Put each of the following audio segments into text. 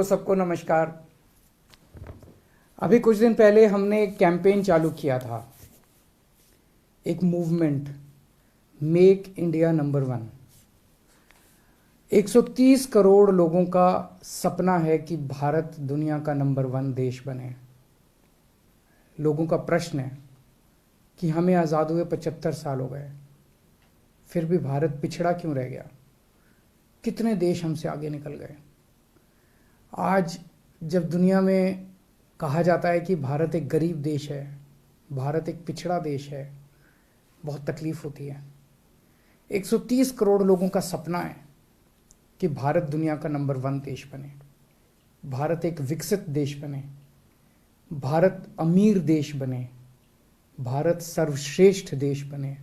सबको नमस्कार। अभी कुछ दिन पहले हमने एक कैंपेन चालू किया था, एक movement, make India number 1। 130 crore लोगों का सपना है कि भारत दुनिया का नंबर 1 देश बने। लोगों का प्रश्न है कि हमें आज़ाद हुए 75 साल हो गए, फिर भी भारत पिछड़ा क्यों रह गया? कितने देश हमसे आगे निकल गए। आज जब दुनिया में कहा जाता है कि भारत एक गरीब देश है, भारत एक पिछड़ा देश है, बहुत तकलीफ होती है। 130 करोड़ लोगों का सपना है कि भारत दुनिया का नंबर 1 देश बने, भारत एक विकसित देश बने, भारत अमीर देश बने, भारत सर्वश्रेष्ठ देश बने,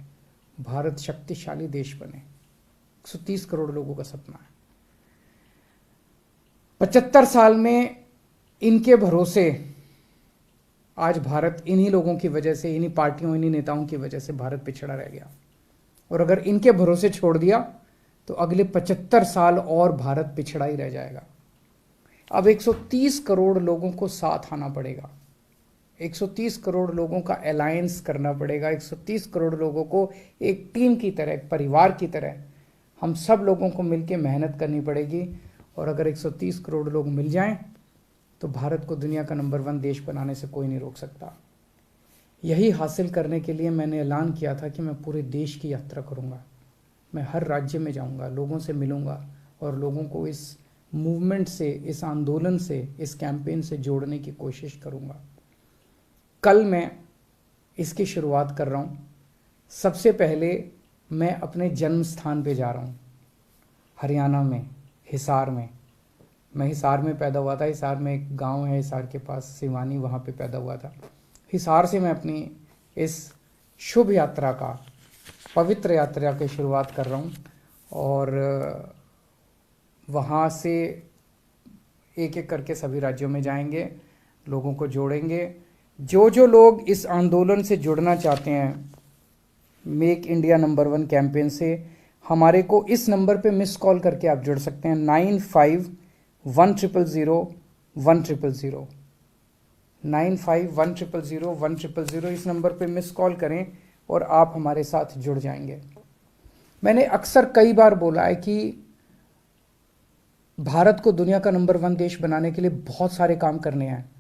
भारत शक्तिशाली देश बने। 130 करोड़ लोगों का सपना है। 75 साल में इनके भरोसे आज भारत, इन्हीं लोगों की वजह से, इन्हीं पार्टियों, इन्हीं नेताओं की वजह से भारत पिछड़ा रह गया। और अगर इनके भरोसे छोड़ दिया तो अगले 75 साल और भारत पिछड़ा ही रह जाएगा। अब 130 करोड़ लोगों को साथ आना पड़ेगा, 130 करोड़ लोगों का अलायंस करना पड़ेगा, 130 करोड़ लोगों को एक टीम की तरह, एक परिवार की तरह हम सब लोगों को मिलकर मेहनत करनी पड़ेगी। और अगर 130 करोड़ लोग मिल जाएं तो भारत को दुनिया का नंबर 1 देश बनाने से कोई नहीं रोक सकता। यही हासिल करने के लिए मैंने ऐलान किया था कि मैं पूरे देश की यात्रा करूंगा। मैं हर राज्य में जाऊंगा, लोगों से मिलूंगा और लोगों को इस मूवमेंट से, इस आंदोलन से, इस कैंपेन से जोड़ने की कोशिश करूंगा। कल मैं इसकी शुरुआत कर रहा हूं। सबसे पहले मैं अपने जन्म स्थान पे जा रहा हूं, हरियाणा में, हिसार में। मैं हिसार में पैदा हुआ था। हिसार में एक गांव है, हिसार के पास सिवानी, वहाँ पे पैदा हुआ था। हिसार से मैं अपनी इस शुभ यात्रा का, पवित्र यात्रा की शुरुआत कर रहा हूँ। और वहाँ से एक एक करके सभी राज्यों में जाएंगे, लोगों को जोड़ेंगे। जो जो लोग इस आंदोलन से जुड़ना चाहते हैं, मेक इंडिया नंबर 1 कैंपेन से, हमारे को इस नंबर पे मिस कॉल करके आप जुड़ सकते हैं। 95-100-100 95-100-100 इस नंबर पे मिस कॉल करें और आप हमारे साथ जुड़ जाएंगे। मैंने अक्सर कई बार बोला है कि भारत को दुनिया का नंबर 1 देश बनाने के लिए बहुत सारे काम करने हैं,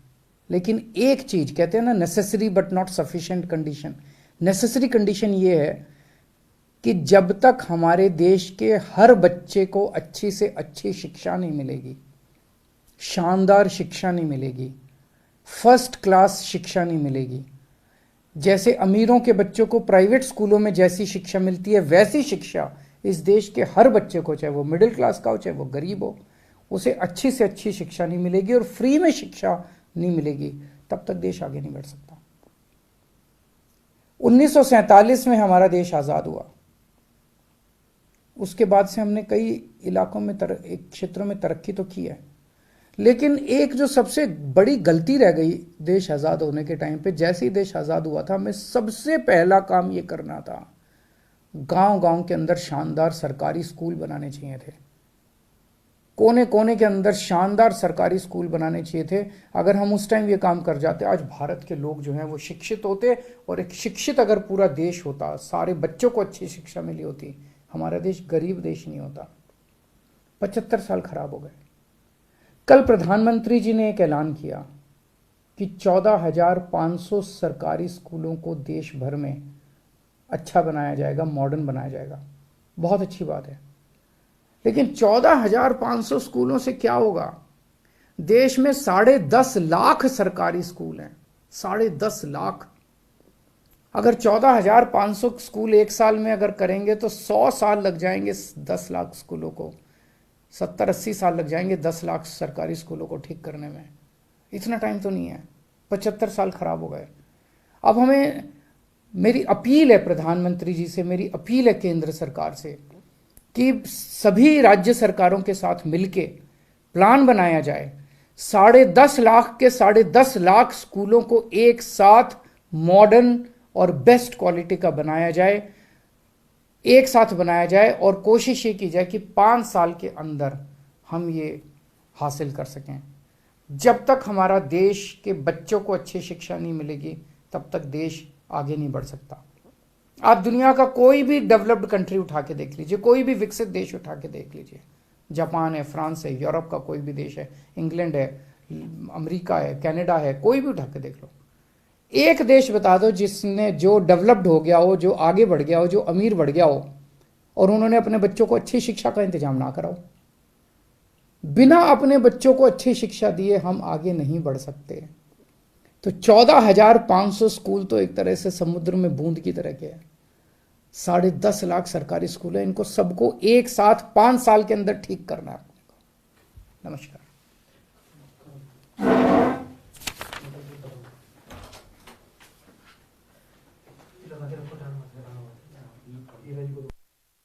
लेकिन एक चीज कहते हैं ना, necessary but not sufficient condition. Necessary condition ये है कि जब तक हमारे देश के हर बच्चे को अच्छी से अच्छी शिक्षा नहीं मिलेगी, शानदार शिक्षा नहीं मिलेगी, फर्स्ट क्लास शिक्षा नहीं मिलेगी, जैसे अमीरों के बच्चों को प्राइवेट स्कूलों में जैसी शिक्षा मिलती है, वैसी शिक्षा इस देश के हर बच्चे को, चाहे वो मिडिल क्लास का हो, चाहे वो गरीब हो, उसे अच्छी से अच्छी शिक्षा नहीं मिलेगी और फ्री में शिक्षा नहीं मिलेगी, तब तक देश आगे नहीं बढ़ सकता। 1947 में हमारा देश आज़ाद हुआ। उसके बाद से हमने कई इलाकों में, एक क्षेत्रों में तरक्की तो की है, लेकिन एक जो सबसे बड़ी गलती रह गई देश आज़ाद होने के टाइम पे, जैसे ही देश आज़ाद हुआ था, हमें सबसे पहला काम ये करना था, गांव-गांव के अंदर शानदार सरकारी स्कूल बनाने चाहिए थे। कोने कोने के अंदर शानदार सरकारी स्कूल बनाने चाहिए थे। अगर हम उस टाइम ये काम कर जाते, आज भारत के लोग जो हैं वो शिक्षित होते, और एक शिक्षित अगर पूरा देश होता, सारे बच्चों को अच्छी शिक्षा मिली होती, हमारा देश गरीब देश नहीं होता। 75 साल खराब हो गए। कल प्रधानमंत्री जी ने एक ऐलान किया कि 14,500 सरकारी स्कूलों को देश भर में अच्छा बनाया जाएगा, मॉडर्न बनाया जाएगा। बहुत अच्छी बात है, लेकिन 14,500 स्कूलों से क्या होगा? देश में 10.5 लाख सरकारी स्कूल हैं, 10.5 लाख। अगर 14,500 स्कूल एक साल में अगर करेंगे तो 100 साल लग जाएंगे 10 लाख स्कूलों को, 70-80 साल लग जाएंगे 10 लाख सरकारी स्कूलों को ठीक करने में। इतना टाइम तो नहीं है। 75 साल खराब हो गए। अब हमें, मेरी अपील है प्रधानमंत्री जी से, मेरी अपील है केंद्र सरकार से कि सभी राज्य सरकारों के साथ मिलके प्लान बनाया जाए, 10.5 लाख के 10.5 लाख स्कूलों को एक साथ मॉडर्न और बेस्ट क्वालिटी का बनाया जाए, एक साथ बनाया जाए, और कोशिश ये की जाए कि 5 साल के अंदर हम ये हासिल कर सकें। जब तक हमारा देश के बच्चों को अच्छी शिक्षा नहीं मिलेगी तब तक देश आगे नहीं बढ़ सकता। आप दुनिया का कोई भी डेवलप्ड कंट्री उठा के देख लीजिए, कोई भी विकसित देश उठा के देख लीजिए, जापान है, फ्रांस है, यूरोप का कोई भी देश है, इंग्लैंड है, अमेरिका है, कनाडा है, कोई भी उठा के देख लो, एक देश बता दो जिसने जो डेवलप्ड हो गया हो, जो आगे बढ़ गया हो, जो अमीर बढ़ गया हो और उन्होंने अपने बच्चों को अच्छी शिक्षा का इंतजाम ना करा हो। बिना अपने बच्चों को अच्छी शिक्षा दिए हम आगे नहीं बढ़ सकते। तो 14,500 स्कूल तो एक तरह से समुद्र में बूंद की तरह के हैं। 10.5 लाख सरकारी स्कूल है, इनको सबको एक साथ 5 साल के अंदर ठीक करना है अपने को। नमस्कार।